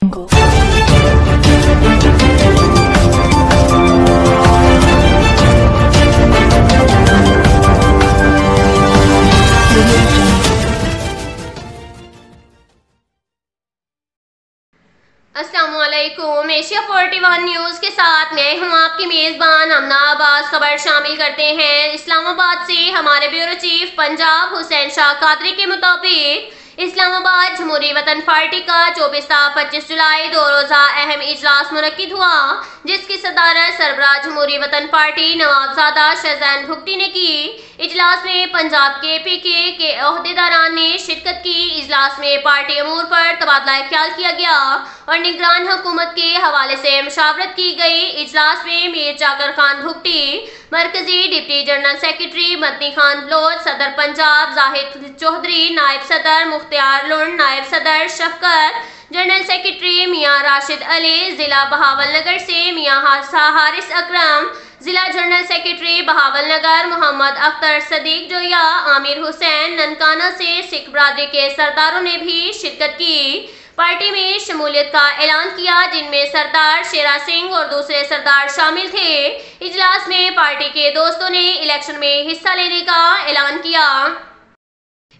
السلام علیکم۔ Asia 41 news کے ساتھ میں ہوں آپ کی میزبان امنا عباس۔ خبر شامل کرتے ہیں اسلام آباد سے ہمارے بیورو چیف پنجاب حسین شاہ قادری کے مطابق اسلام آباد جمہوری وطن پارٹی کا 24 تا 25 جولائی 2 روزہ اہم اجلاس منعقد ہوا، جس کی صدارت سربراہ جمہوری وطن پارٹی نواب زادہ شہزین بھگٹی نے کی۔ اجلاس میں پنجاب کے پی کے عہدیداران نے شرکت کی۔ اجلاس میں پارٹی امور پر تبادلہ خیال کیا گیا اور نگران حکومت کے حوالے سے مشاورت کی گئی۔ اجلاس میں میر جاکر خان بھگٹی، مرکزی ڈپٹی جنرل سیکرٹری مدنی خان بلوچ، صدر پنجاب زاہد چودھری، نائب صدر مختار لنڈ، نائب صدر شفقت، جنرل سیکرٹری میاں راشد علی، ضلع بہاول نگر سے میاں حارث اکرم، ضلع جنرل سیکرٹری بہاول نگر محمد اختر صدیق جویا، عامر حسین۔ ننکانہ سے سکھ برادری کے سرداروں نے بھی شرکت کی، پارٹی میں شمولیت کا اعلان کیا، جن میں سردار شیرا سنگھ اور دوسرے سردار شامل تھے۔ اجلاس میں پارٹی کے دوستوں نے الیکشن میں حصہ لینے کا اعلان کیا۔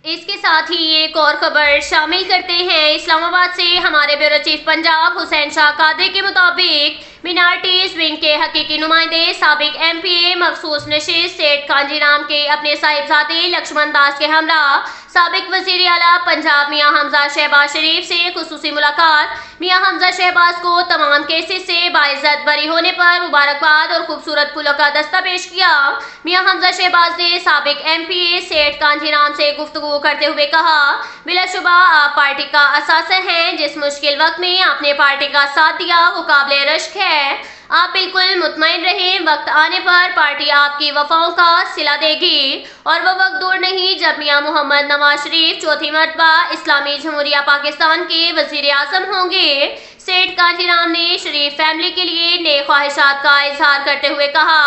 اس کے ساتھ ہی ایک اور خبر شامل کرتے ہیں اسلام آباد سے ہمارے بیورو چیف پنجاب حسین شاہ قادری کے مطابق مینارٹیز ونگ کے حقیقی نمائندے سابق ایم پی اے مخصوص نشست سیٹھ کانجی رام کے اپنے صاحبزادے لکشمن داس کے ہمراہ سابق وزیر اعلیٰ پنجاب میاں حمزہ شہباز شریف سے خصوصی ملاقات۔ میاں حمزہ شہباز کو تمام کیسز سے باعزت بری ہونے پر مبارکباد اور خوبصورت پھولوں کا دستہ پیش کیا۔ میاں حمزہ شہباز نے سابق ایم پی اے سیٹھ کانجی رام سے گفتگو کرتے ہوئے کہا، بلا شبہ آپ پارٹی کا اثاثہ ہیں، جس مشکل وقت میں آپ نے پارٹی کا ساتھ دیا وہ قابل رشک ہے۔ آپ بالکل مطمئن رہیں، وقت آنے پر پارٹی آپ کی وفاؤں کا صلہ دے گی اور وہ وقت دور نہیں جب میاں محمد نواز شریف چوتھی مرتبہ اسلامی جمہوریہ پاکستان کے وزیر اعظم ہوں گے۔ سیٹھ کانجی رام نے شریف فیملی کے لیے نیک خواہشات کا اظہار کرتے ہوئے کہا،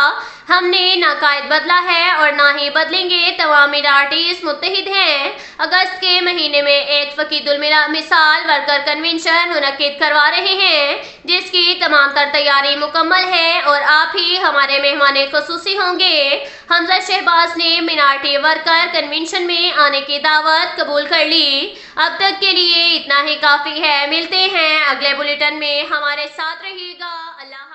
ہم نے نہ قائد بدلا ہے اور نہ ہی بدلیں گے، تمام مینارٹیز متحد ہیں۔ اگست کے مہینے میں ایک فقید المثال ورکر کنونشن منعقد کروا رہے ہیں، جس کی تمام تر تیاری مکمل ہے اور آپ ہی ہمارے مہمان خصوصی ہوں گے۔ حمزہ شہباز نے مینارٹی ورکر کنونشن میں آنے کی دعوت قبول کر لی۔ اب تک کے لیے اتنا ہی کافی ہے، ملتے ہیں اگلے بلیٹن میں، ہمارے ساتھ رہیے گا۔ اللہ